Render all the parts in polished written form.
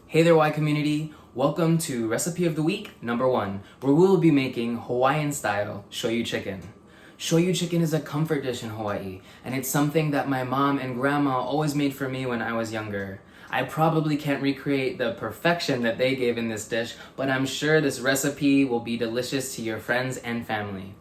Hey there, Y community. Welcome to Recipe of the Week number 1, where we will be making Hawaiian style shoyu chicken. Shoyu chicken is a comfort dish in Hawaii, and it's something that my mom and grandma always made for me when I was younger. I probably can't recreate the perfection that they gave in this dish, but I'm sure this recipe will be delicious to your friends and family.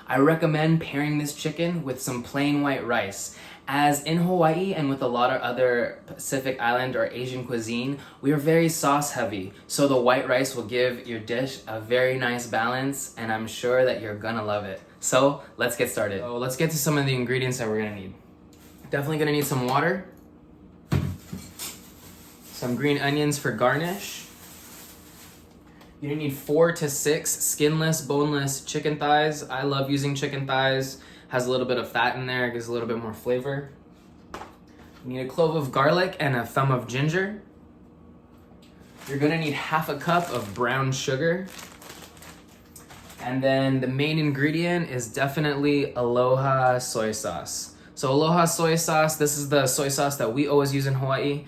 I recommend pairing this chicken with some plain white rice, as in Hawaii and with a lot of other Pacific Island or Asian cuisine, we are very sauce heavy, so the white rice will give your dish a very nice balance, and I'm sure that you're gonna love it. So let's get started. So let's get to some of the ingredients that we're gonna need. Definitely gonna need some water, some green onions for garnish. You're gonna need 4 to 6 skinless, boneless chicken thighs. I love using chicken thighs. Has a little bit of fat in there, gives a little bit more flavor. You need a clove of garlic and a thumb of ginger. You're gonna need half a cup of brown sugar. And then the main ingredient is definitely Aloha soy sauce. So Aloha soy sauce, this is the soy sauce that we always use in Hawaii.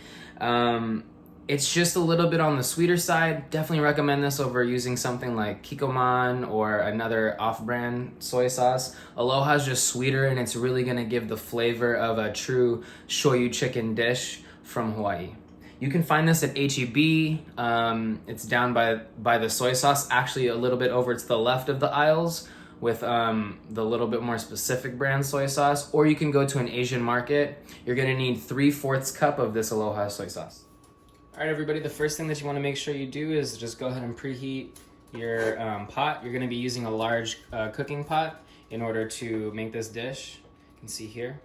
It's just a little bit on the sweeter side. Definitely recommend this over using something like Kikkoman or another off-brand soy sauce. Aloha is just sweeter, and it's really gonna give the flavor of a true shoyu chicken dish from Hawaii. You can find this at H-E-B. It's down by the soy sauce, actually a little bit over to the left of the aisles with the little bit more specific brand soy sauce, or you can go to an Asian market. You're gonna need 3/4 cup of this Aloha soy sauce. All right, everybody, the first thing that you want to make sure you do is just go ahead and preheat your pot. You're going to be using a large cooking pot in order to make this dish. You can see here.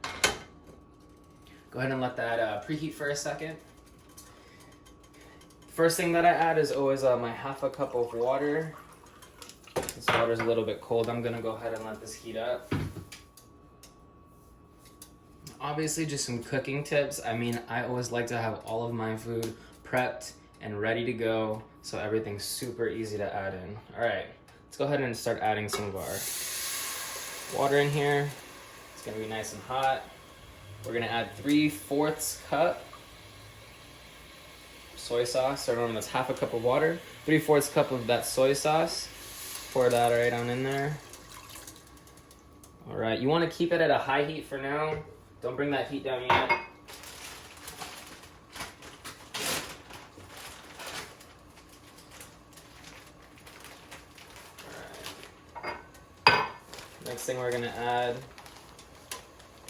Go ahead and let that preheat for a second. First thing that I add is always my half a cup of water. This water is a little bit cold. I'm going to go ahead and let this heat up. Obviously, just some cooking tips. I mean, I always like to have all of my food prepped and ready to go, so everything's super easy to add in. All right, let's go ahead and start adding some of our water in here. It's gonna be nice and hot. We're gonna add 3/4 cup soy sauce. So remember, that's half a cup of water. 3/4 cup of that soy sauce. Pour that right on in there. All right, you wanna keep it at a high heat for now. Don't bring that heat down yet. Next thing we're gonna add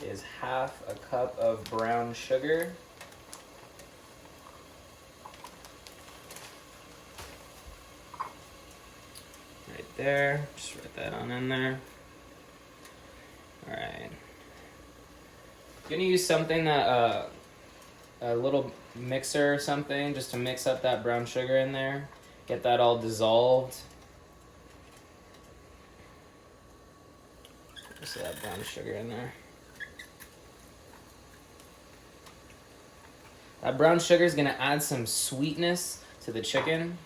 is half a cup of brown sugar. Right there, just write that on in there. All right. You're gonna use something that, a little mixer or something, just to mix up that brown sugar in there. Get that all dissolved. Just that brown sugar in there. That brown sugar is gonna add some sweetness to the chicken.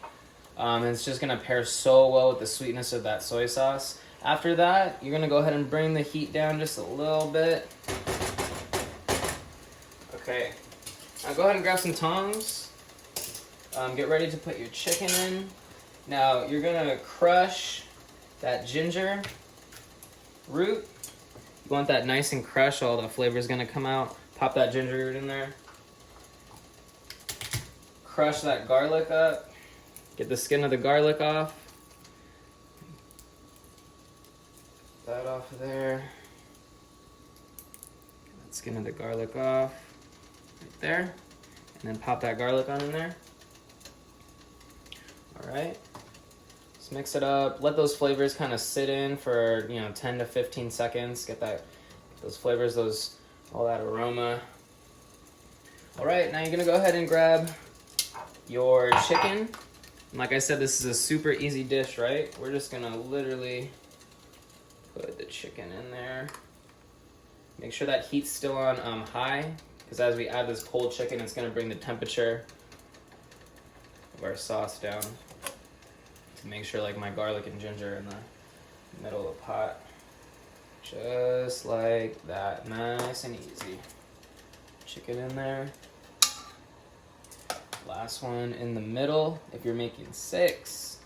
And it's just gonna pair so well with the sweetness of that soy sauce. After that, you're gonna go ahead and bring the heat down just a little bit. Okay, now go ahead and grab some tongs. Get ready to put your chicken in. Now you're gonna crush that ginger root. You want that nice and crushed, all the flavor is gonna come out. Pop that ginger root in there. Crush that garlic up. Get the skin of the garlic off. That off of there. Get that skin of the garlic off. Right there. And then pop that garlic on in there. All right. Just mix it up. Let those flavors kind of sit in for 10 to 15 seconds. Get those flavors, all that aroma. All right, now you're gonna go ahead and grab your chicken. And like I said, this is a super easy dish, right? We're just gonna literally put the chicken in there. Make sure that heat's still on high, because as we add this cold chicken, it's gonna bring the temperature of our sauce down to make sure like my garlic and ginger in the middle of the pot. Just like that, nice and easy. Chicken in there. Last one in the middle if you're making 6.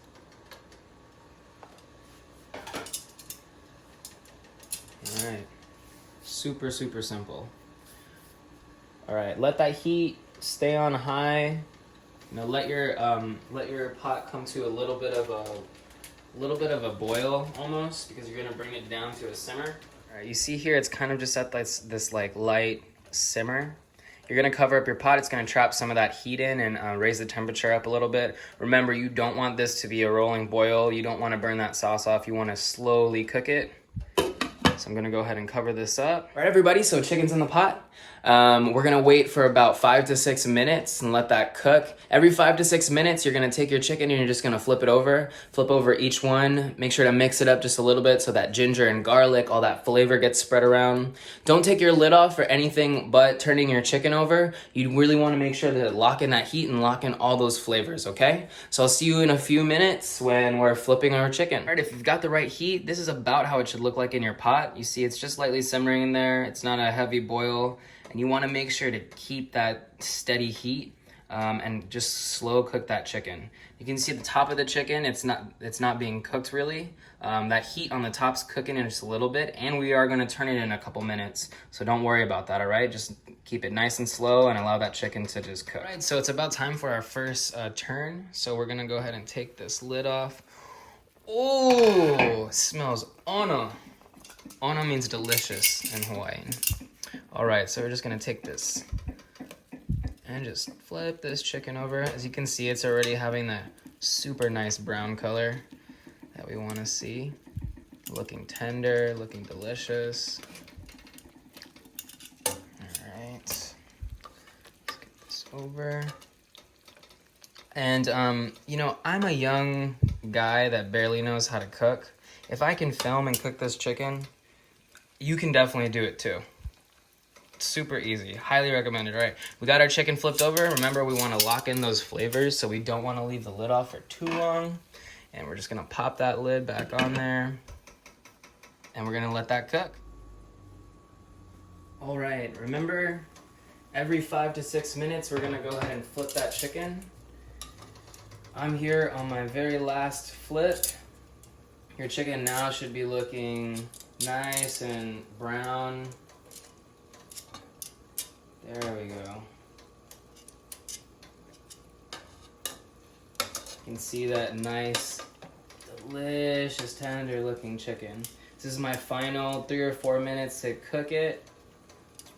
All right, super, super simple. All right, let that heat stay on high. You know, let your pot come to a little bit of a boil almost, because you're gonna bring it down to a simmer. All right, you see here it's kind of just at this like light simmer. You're gonna cover up your pot. It's gonna trap some of that heat in and raise the temperature up a little bit. Remember, you don't want this to be a rolling boil. You don't want to burn that sauce off. You want to slowly cook it. So I'm gonna go ahead and cover this up. All right, everybody, so chicken's in the pot. We're gonna wait for about 5 to 6 minutes and let that cook. Every 5 to 6 minutes, you're gonna take your chicken and you're just gonna flip over each one. Make sure to mix it up just a little bit so that ginger and garlic, all that flavor gets spread around. Don't take your lid off for anything but turning your chicken over. You really wanna make sure to lock in that heat and lock in all those flavors, okay? So I'll see you in a few minutes when we're flipping our chicken. All right, if you've got the right heat, this is about how it should look like in your pot. You see it's just lightly simmering in there. It's not a heavy boil. And you want to make sure to keep that steady heat and just slow cook that chicken. You can see at the top of the chicken, it's not being cooked really. That heat on the top's cooking in just a little bit, and we are going to turn it in a couple minutes. So don't worry about that, all right? Just keep it nice and slow and allow that chicken to just cook. All right, so it's about time for our first turn. So we're going to go ahead and take this lid off. Oh, smells ono. Ono means delicious in Hawaiian. All right, so we're just gonna take this and just flip this chicken over. As you can see, it's already having that super nice brown color that we wanna see. Looking tender, looking delicious. All right, let's get this over. And, you know, I'm a young guy that barely knows how to cook. If I can film and cook this chicken, you can definitely do it too. Super easy, highly recommended. All right, we got our chicken flipped over. Remember, we want to lock in those flavors, so we don't want to leave the lid off for too long. And we're just gonna pop that lid back on there, and we're gonna let that cook. All right, remember, every 5 to 6 minutes, we're gonna go ahead and flip that chicken. I'm here on my very last flip. Your chicken now should be looking nice and brown. There we go. You can see that nice, delicious, tender looking chicken. This is my final 3 or 4 minutes to cook it.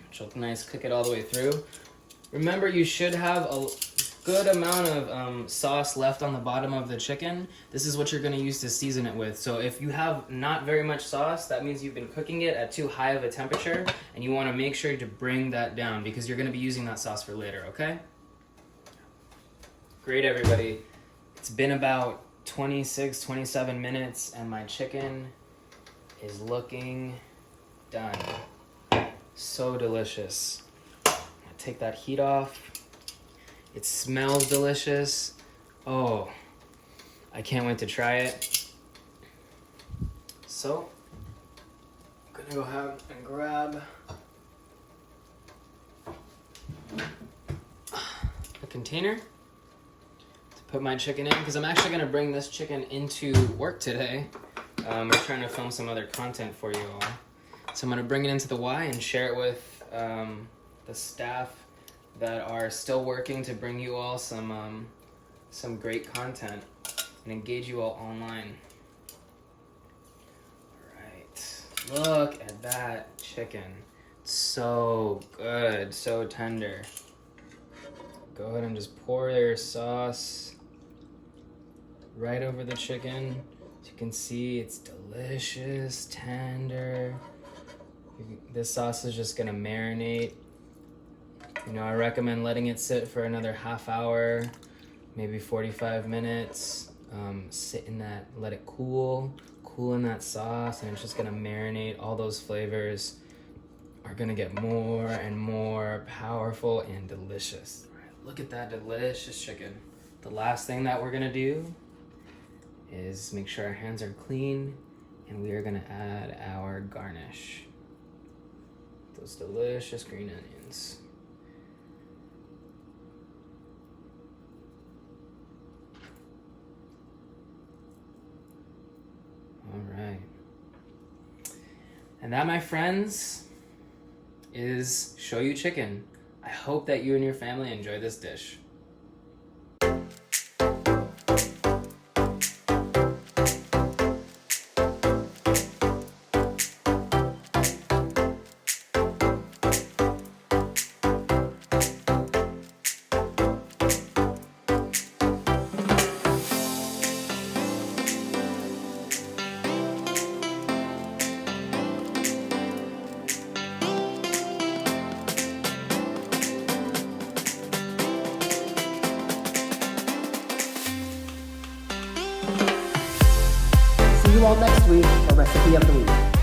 Which will nice, cook it all the way through. Remember, you should have a good amount of sauce left on the bottom of the chicken. This is what you're gonna use to season it with. So if you have not very much sauce, that means you've been cooking it at too high of a temperature, and you wanna make sure to bring that down because you're gonna be using that sauce for later, okay? Great, everybody. It's been about 26, 27 minutes, and my chicken is looking done. So delicious. Take that heat off. It smells delicious. Oh, I can't wait to try it. So, I'm gonna go ahead and grab a container to put my chicken in, because I'm actually gonna bring this chicken into work today. We're trying to film some other content for you all. So I'm gonna bring it into the Y and share it with the staff that are still working to bring you all some great content and engage you all online. All right, look at that chicken. So good, so tender. Go ahead and just pour your sauce right over the chicken. As you can see, it's delicious, tender. This sauce is just gonna marinate. You know, I recommend letting it sit for another half hour, maybe 45 minutes. Sit in that, let it cool in that sauce, and it's just gonna marinate. All those flavors are gonna get more and more powerful and delicious. All right, look at that delicious chicken. The last thing that we're gonna do is make sure our hands are clean, and we are gonna add our garnish. Those delicious green onions. And that, my friends, is shoyu chicken. I hope that you and your family enjoy this dish. See you all next week for Recipe of the Week.